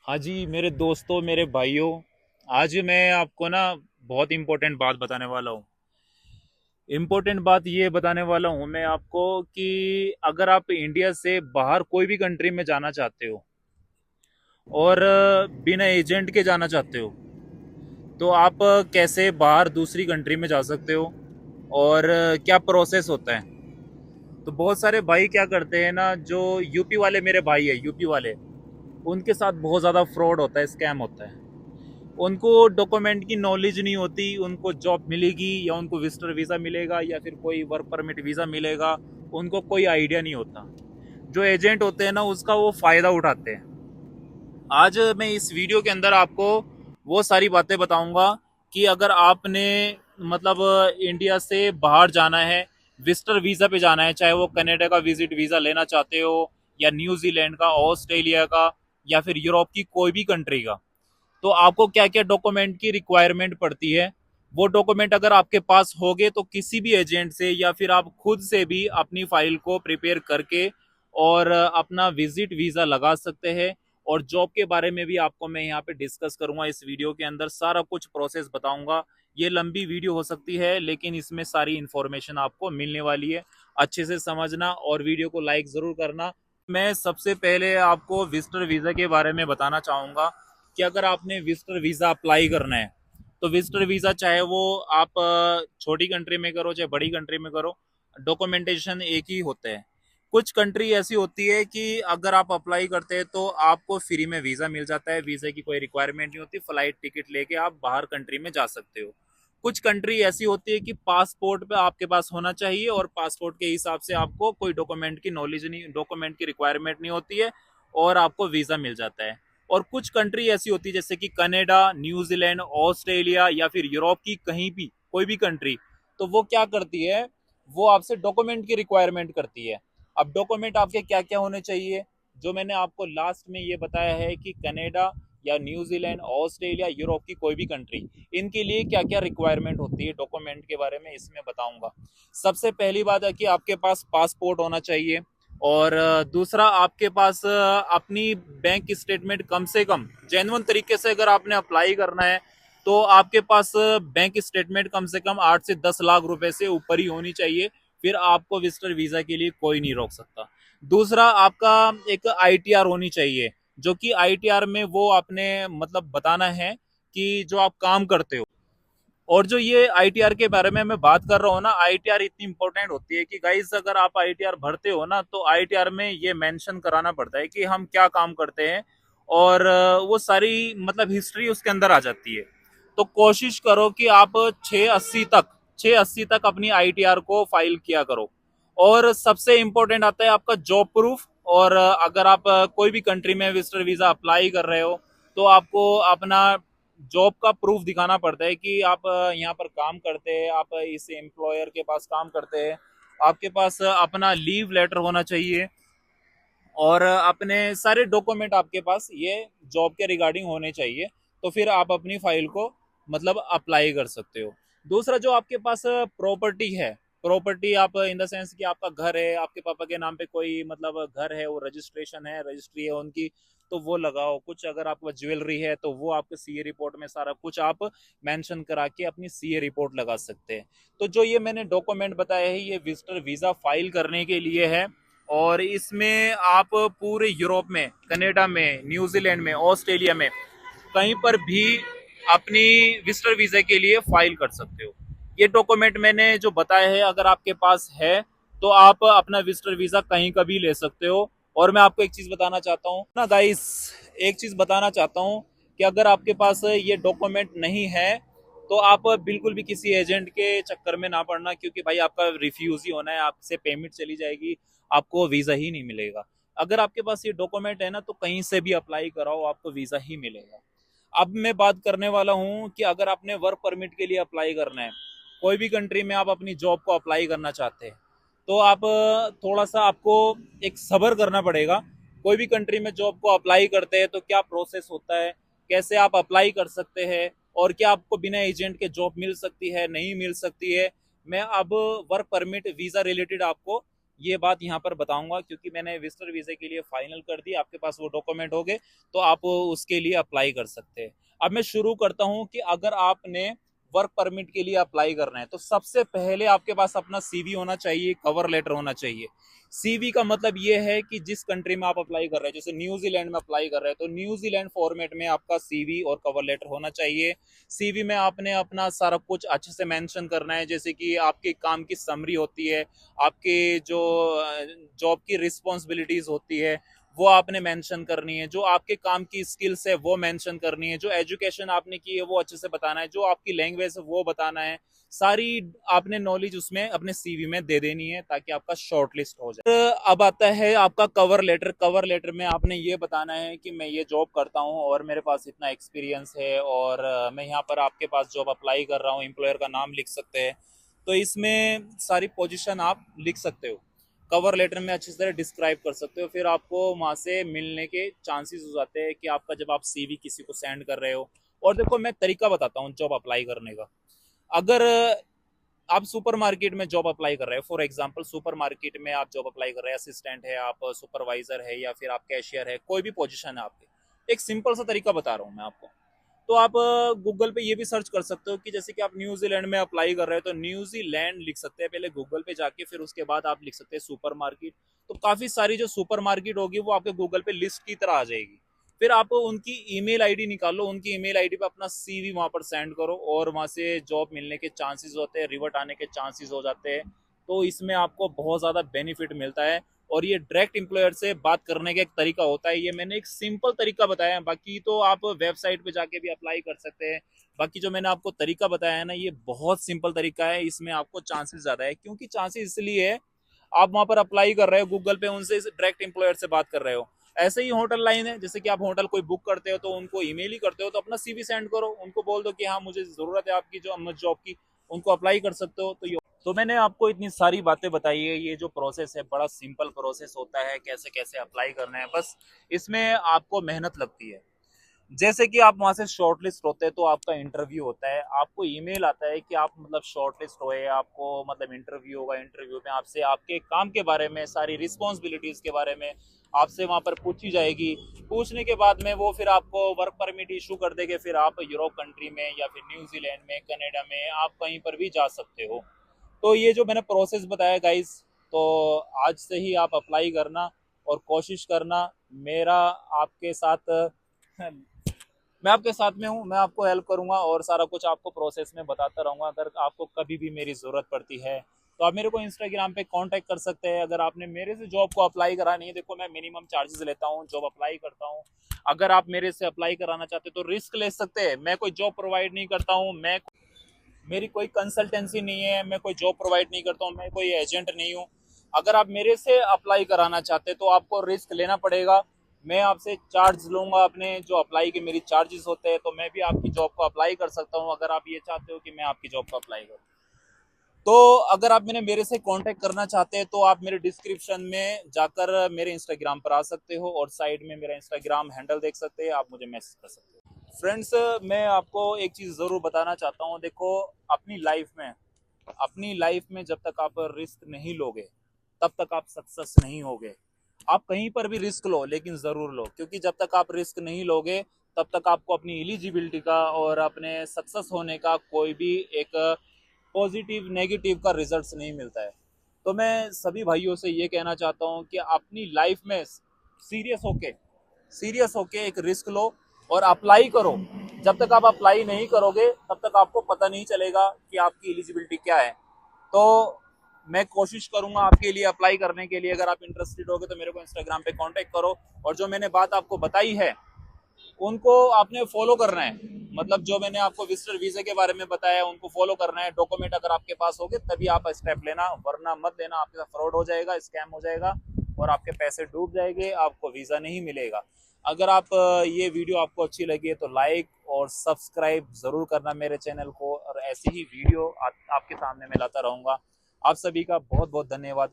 हाँ जी, मेरे दोस्तों, मेरे भाइयों, आज मैं आपको ना बहुत इम्पोर्टेंट बात बताने वाला हूँ। इम्पोर्टेंट बात ये बताने वाला हूँ मैं आपको कि अगर आप इंडिया से बाहर कोई भी कंट्री में जाना चाहते हो और बिना एजेंट के जाना चाहते हो, तो आप कैसे बाहर दूसरी कंट्री में जा सकते हो और क्या प्रोसेस होता है। तो बहुत सारे भाई क्या करते हैं ना, जो यूपी वाले मेरे भाई है, यूपी वाले, उनके साथ बहुत ज़्यादा फ्रॉड होता है, स्कैम होता है। उनको डॉक्यूमेंट की नॉलेज नहीं होती, उनको जॉब मिलेगी या उनको विजिटर वीज़ा मिलेगा या फिर कोई वर्क परमिट वीज़ा मिलेगा, उनको कोई आइडिया नहीं होता। जो एजेंट होते हैं ना, उसका वो फ़ायदा उठाते हैं। आज मैं इस वीडियो के अंदर आपको वो सारी बातें बताऊंगा कि अगर आपने मतलब इंडिया से बाहर जाना है, विजिटर वीज़ा पे जाना है, चाहे वो कनाडा का विजिट वीज़ा लेना चाहते हो या न्यूजीलैंड का, ऑस्ट्रेलिया का, या फिर यूरोप की कोई भी कंट्री का, तो आपको क्या क्या डॉक्यूमेंट की रिक्वायरमेंट पड़ती है। वो डॉक्यूमेंट अगर आपके पास होंगे तो किसी भी एजेंट से या फिर आप खुद से भी अपनी फाइल को प्रिपेयर करके और अपना विजिट वीज़ा लगा सकते हैं। और जॉब के बारे में भी आपको मैं यहाँ पे डिस्कस करूंगा, इस वीडियो के अंदर सारा कुछ प्रोसेस बताऊंगा। ये लंबी वीडियो हो सकती है लेकिन इसमें सारी इंफॉर्मेशन आपको मिलने वाली है। अच्छे से समझना और वीडियो को लाइक ज़रूर करना। मैं सबसे पहले आपको विजिटर वीज़ा के बारे में बताना चाहूँगा कि अगर आपने विजिटर वीज़ा अप्लाई करना है, तो विजिटर वीज़ा चाहे वो आप छोटी कंट्री में करो चाहे बड़ी कंट्री में करो, डॉक्यूमेंटेशन एक ही होता है। कुछ कंट्री ऐसी होती है कि अगर आप अप्लाई करते हैं तो आपको फ्री में वीज़ा मिल जाता है, वीज़ा की कोई रिक्वायरमेंट नहीं होती, फ्लाइट टिकट लेके आप बाहर कंट्री में जा सकते हो। कुछ कंट्री ऐसी होती है कि पासपोर्ट पे आपके पास होना चाहिए और पासपोर्ट के हिसाब से आपको कोई डॉक्यूमेंट की नॉलेज नहीं, डॉक्यूमेंट की रिक्वायरमेंट नहीं होती है और आपको वीज़ा मिल जाता है। और कुछ कंट्री ऐसी होती है जैसे कि कनाडा, न्यूजीलैंड, ऑस्ट्रेलिया या फिर यूरोप की कहीं भी कोई भी कंट्री, तो वो क्या करती है, वो आपसे डॉक्यूमेंट की रिक्वायरमेंट करती है। अब डॉक्यूमेंट आपके क्या क्या होने चाहिए, जो मैंने आपको लास्ट में ये बताया है कि कनाडा या न्यूजीलैंड, ऑस्ट्रेलिया, यूरोप की कोई भी कंट्री, इनके लिए क्या क्या रिक्वायरमेंट होती है डॉक्यूमेंट के बारे में इसमें बताऊंगा। सबसे पहली बात है कि आपके पास पासपोर्ट होना चाहिए। और दूसरा, आपके पास अपनी बैंक स्टेटमेंट कम से कम जेन्युइन तरीके से अगर आपने अप्लाई करना है तो आपके पास बैंक स्टेटमेंट कम से कम 8 से 10 लाख रुपए से ऊपर ही होनी चाहिए। फिर आपको विजिटर वीजा के लिए कोई नहीं रोक सकता। दूसरा, आपका एक आईटीआर होनी चाहिए, जो कि आईटीआर में वो आपने मतलब बताना है कि जो आप काम करते हो। और जो ये आईटीआर के बारे में मैं बात कर रहा हूँ ना, आईटीआर इतनी इंपॉर्टेंट होती है कि गाइस अगर आप आईटीआर भरते हो ना, तो आईटीआर में ये मेंशन कराना पड़ता है कि हम क्या काम करते हैं। और वो सारी मतलब हिस्ट्री उसके अंदर आ जाती है। तो कोशिश करो कि आप 680 तक अपनी आईटीआर को फाइल किया करो। और सबसे इम्पोर्टेंट आता है आपका जॉब प्रूफ। और अगर आप कोई भी कंट्री में विजिटर वीजा अप्लाई कर रहे हो, तो आपको अपना जॉब का प्रूफ दिखाना पड़ता है कि आप यहाँ पर काम करते हैं, आप इस एम्प्लॉयर के पास काम करते हैं। आपके पास अपना लीव लेटर होना चाहिए और अपने सारे डॉक्यूमेंट आपके पास ये जॉब के रिगार्डिंग होने चाहिए। तो फिर आप अपनी फाइल को मतलब अप्लाई कर सकते हो। दूसरा, जो आपके पास प्रॉपर्टी है, प्रॉपर्टी आप इन द सेंस कि आपका घर है, आपके पापा के नाम पे कोई मतलब घर है, वो रजिस्ट्रेशन है, रजिस्ट्री है उनकी, तो वो लगाओ। कुछ अगर आपका ज्वेलरी है तो वो आपके सीए रिपोर्ट में सारा कुछ आप मेंशन करा के अपनी सीए रिपोर्ट लगा सकते हैं। तो जो ये मैंने डॉक्यूमेंट बताया है, ये विजिटर वीजा फाइल करने के लिए है। और इसमें आप पूरे यूरोप में, कनाडा में, न्यूजीलैंड में, ऑस्ट्रेलिया में कहीं पर भी अपनी विजिटर वीजा के लिए फाइल कर सकते हो। ये डॉक्यूमेंट मैंने जो बताया है, अगर आपके पास है तो आप अपना विजिटर वीजा कहीं का भी ले सकते हो। और मैं आपको एक चीज बताना चाहता हूँ ना गाइस, एक चीज बताना चाहता हूँ कि अगर आपके पास ये डॉक्यूमेंट नहीं है तो आप बिल्कुल भी किसी एजेंट के चक्कर में ना पड़ना, क्योंकि भाई आपका रिफ्यूज ही होना है, आपसे पेमेंट चली जाएगी, आपको वीजा ही नहीं मिलेगा। अगर आपके पास ये डॉक्यूमेंट है ना, तो कहीं से भी अप्लाई कराओ, आपको वीजा ही मिलेगा। अब मैं बात करने वाला हूँ कि अगर आपने वर्क परमिट के लिए अप्लाई करना है, कोई भी कंट्री में आप अपनी जॉब को अप्लाई करना चाहते हैं, तो आप थोड़ा सा आपको एक सब्र करना पड़ेगा। कोई भी कंट्री में जॉब को अप्लाई करते हैं तो क्या प्रोसेस होता है, कैसे आप अप्लाई कर सकते हैं, और क्या आपको बिना एजेंट के जॉब मिल सकती है, नहीं मिल सकती है, मैं अब वर्क परमिट वीजा रिलेटेड आपको ये बात यहाँ पर बताऊंगा, क्योंकि मैंने विजिटर वीजे के लिए फाइनल कर दी, आपके पास वो डॉक्यूमेंट हो गए तो आप उसके लिए अप्लाई कर सकते हैं। अब मैं शुरू करता हूँ कि अगर आपने वर्क परमिट के लिए अप्लाई करना है तो सबसे पहले आपके पास अपना सीवी होना चाहिए, कवर लेटर होना चाहिए। सीवी का मतलब ये है कि जिस कंट्री में आप अप्लाई कर रहे हैं, जैसे न्यूजीलैंड में अप्लाई कर रहे हैं तो न्यूजीलैंड फॉर्मेट में आपका सीवी और कवर लेटर होना चाहिए। सीवी में आपने अपना सारा कुछ अच्छे से मेंशन करना है, जैसे कि आपके काम की समरी होती है, आपके जो जॉब की रिस्पॉन्सिबिलिटीज होती है वो आपने मेंशन करनी है, जो आपके काम की स्किल्स है वो मेंशन करनी है, जो एजुकेशन आपने की है वो अच्छे से बताना है, जो आपकी लैंग्वेज है वो बताना है। सारी आपने नॉलेज उसमें अपने सीवी में दे देनी है ताकि आपका शॉर्ट लिस्ट हो जाए। अब आता है आपका कवर लेटर। कवर लेटर में आपने ये बताना है कि मैं ये जॉब करता हूँ और मेरे पास इतना एक्सपीरियंस है और मैं यहाँ पर आपके पास जॉब अप्लाई कर रहा हूँ, एम्प्लॉयर का नाम लिख सकते हैं। तो इसमें सारी पोजीशन आप लिख सकते हो, कवर लेटर में अच्छी तरह डिस्क्राइब कर सकते हो। फिर आपको वहाँ से मिलने के चांसेस हो जाते हैं कि आपका जब आप सीवी किसी को सेंड कर रहे हो। और देखो मैं तरीका बताता हूँ जॉब अप्लाई करने का। अगर आप सुपर मार्केट में जॉब अप्लाई कर रहे हो, फॉर एग्जांपल सुपर मार्केट में आप जॉब अप्लाई कर रहे हैं, असिस्टेंट है, आप सुपरवाइजर है या फिर आप कैशियर है, कोई भी पोजीशन है आपकी, एक सिंपल सा तरीका बता रहा हूँ मैं आपको। तो आप गूगल पे ये भी सर्च कर सकते हो कि जैसे कि आप न्यूजीलैंड में अप्लाई कर रहे हो तो न्यूजीलैंड लिख सकते हैं पहले गूगल पे जाके, फिर उसके बाद आप लिख सकते हैं सुपर मार्केट। तो काफी सारी जो सुपर मार्केट होगी वो आपके गूगल पे लिस्ट की तरह आ जाएगी। फिर आप उनकी ईमेल आईडी निकालो, उनकी ईमेल आईडी पे अपना सीवी वहां पर सेंड करो और वहां से जॉब मिलने के चांसेस होते हैं, रिवर्ट आने के चांसेस हो जाते हैं। तो इसमें आपको बहुत ज़्यादा बेनिफिट मिलता है। और ये डायरेक्ट एम्प्लॉयर से बात करने का एक तरीका होता है, ये मैंने एक सिंपल तरीका बताया है, बाकी तो आप वेबसाइट पे जाके भी अप्लाई कर सकते हैं। बाकी जो मैंने आपको तरीका बताया है ना, ये बहुत सिंपल तरीका है, इसमें आपको चांसेस ज़्यादा है। क्योंकि चांसेस इसलिए है, आप वहां पर अप्लाई कर रहे हो गूगल पे, उनसे डायरेक्ट एम्प्लॉयर से बात कर रहे हो। ऐसे ही होटल लाइन है, जैसे कि आप होटल कोई बुक करते हो तो उनको ईमेल ही करते हो, तो अपना सीवी सेंड करो, उनको बोल दो कि हाँ मुझे जरूरत है आपकी जो जॉब की, उनको अप्लाई कर सकते हो। तो मैंने आपको इतनी सारी बातें बताई है। ये जो प्रोसेस है बड़ा सिंपल प्रोसेस होता है, कैसे कैसे अप्लाई करना है, बस इसमें आपको मेहनत लगती है। जैसे कि आप वहां से शॉर्टलिस्ट होते हैं तो आपका इंटरव्यू होता है, आपको ईमेल आता है कि आप मतलब शॉर्टलिस्ट हुए, आपको मतलब इंटरव्यू होगा। इंटरव्यू में आपसे आपके काम के बारे में, सारी रिस्पॉन्सिबिलिटीज के बारे में आपसे वहां पर पूछी जाएगी। पूछने के बाद में वो फिर आपको वर्क परमिट इशू कर देंगे, फिर आप यूरोप कंट्री में या फिर न्यूजीलैंड में, कनाडा में, आप कहीं पर भी जा सकते हो। तो ये जो मैंने प्रोसेस बताया गाइस, तो आज से ही आप अप्लाई करना और कोशिश करना। मेरा आपके साथ मैं आपके साथ में हूँ, मैं आपको हेल्प करूंगा और सारा कुछ आपको प्रोसेस में बताता रहूंगा। अगर आपको कभी भी मेरी ज़रूरत पड़ती है तो आप मेरे को इंस्टाग्राम पे कांटेक्ट कर सकते हैं। अगर आपने मेरे से जॉब को अप्लाई करानी है, देखो मैं मिनिमम चार्जेस लेता हूँ, जॉब अप्लाई करता हूँ। अगर आप मेरे से अप्लाई कराना चाहते हो तो रिस्क ले सकते हैं। मैं कोई जॉब प्रोवाइड नहीं करता हूँ, मैं मेरी कोई कंसल्टेंसी नहीं है, मैं कोई जॉब प्रोवाइड नहीं करता हूँ, मैं कोई एजेंट नहीं हूँ। अगर आप मेरे से अप्लाई कराना चाहते तो आपको रिस्क लेना पड़ेगा। मैं आपसे चार्ज लूंगा, अपने जो अप्लाई के मेरी चार्जेस होते हैं, तो मैं भी आपकी जॉब को अप्लाई कर सकता हूँ अगर आप ये चाहते हो कि मैं आपकी जॉब को अप्लाई करूँ। तो अगर आप मेरे से कांटेक्ट करना चाहते हैं तो आप मेरे डिस्क्रिप्शन में जाकर मेरे इंस्टाग्राम पर आ सकते हो और साइड में मेरा इंस्टाग्राम हैंडल देख सकते हैं, आप मुझे मैसेज कर सकते हो। फ्रेंड्स, मैं आपको एक चीज़ ज़रूर बताना चाहता हूँ। देखो अपनी लाइफ में जब तक आप रिस्क नहीं लोगे तब तक आप सक्सेस नहीं होगे। आप कहीं पर भी रिस्क लो लेकिन ज़रूर लो, क्योंकि जब तक आप रिस्क नहीं लोगे तब तक आपको अपनी एलिजिबिलिटी का और अपने सक्सेस होने का कोई भी एक पॉजिटिव नेगेटिव का रिजल्ट्स नहीं मिलता है। तो मैं सभी भाइयों से ये कहना चाहता हूँ कि अपनी लाइफ में सीरियस होके एक रिस्क लो और अप्लाई करो। जब तक आप अप्लाई नहीं करोगे तब तक आपको पता नहीं चलेगा कि आपकी एलिजिबिलिटी क्या है। तो मैं कोशिश करूंगा आपके लिए अप्लाई करने के लिए। अगर आप इंटरेस्टेड होगे तो मेरे को इंस्टाग्राम पे कांटेक्ट करो। और जो मैंने बात आपको बताई है उनको आपने फॉलो करना है, मतलब जो मैंने आपको विजिटर वीजा के बारे में बताया है उनको फॉलो करना है। डॉक्यूमेंट अगर आपके पास होंगे तभी आप स्टेप लेना, वरना मत लेना, आपके साथ फ्रॉड हो जाएगा, स्कैम हो जाएगा और आपके पैसे डूब जाएंगे, आपको वीजा नहीं मिलेगा। अगर आप ये वीडियो आपको अच्छी लगी है तो लाइक और सब्सक्राइब जरूर करना मेरे चैनल को, और ऐसी ही वीडियो आपके सामने मैं लाता रहूंगा। आप सभी का बहुत बहुत धन्यवाद।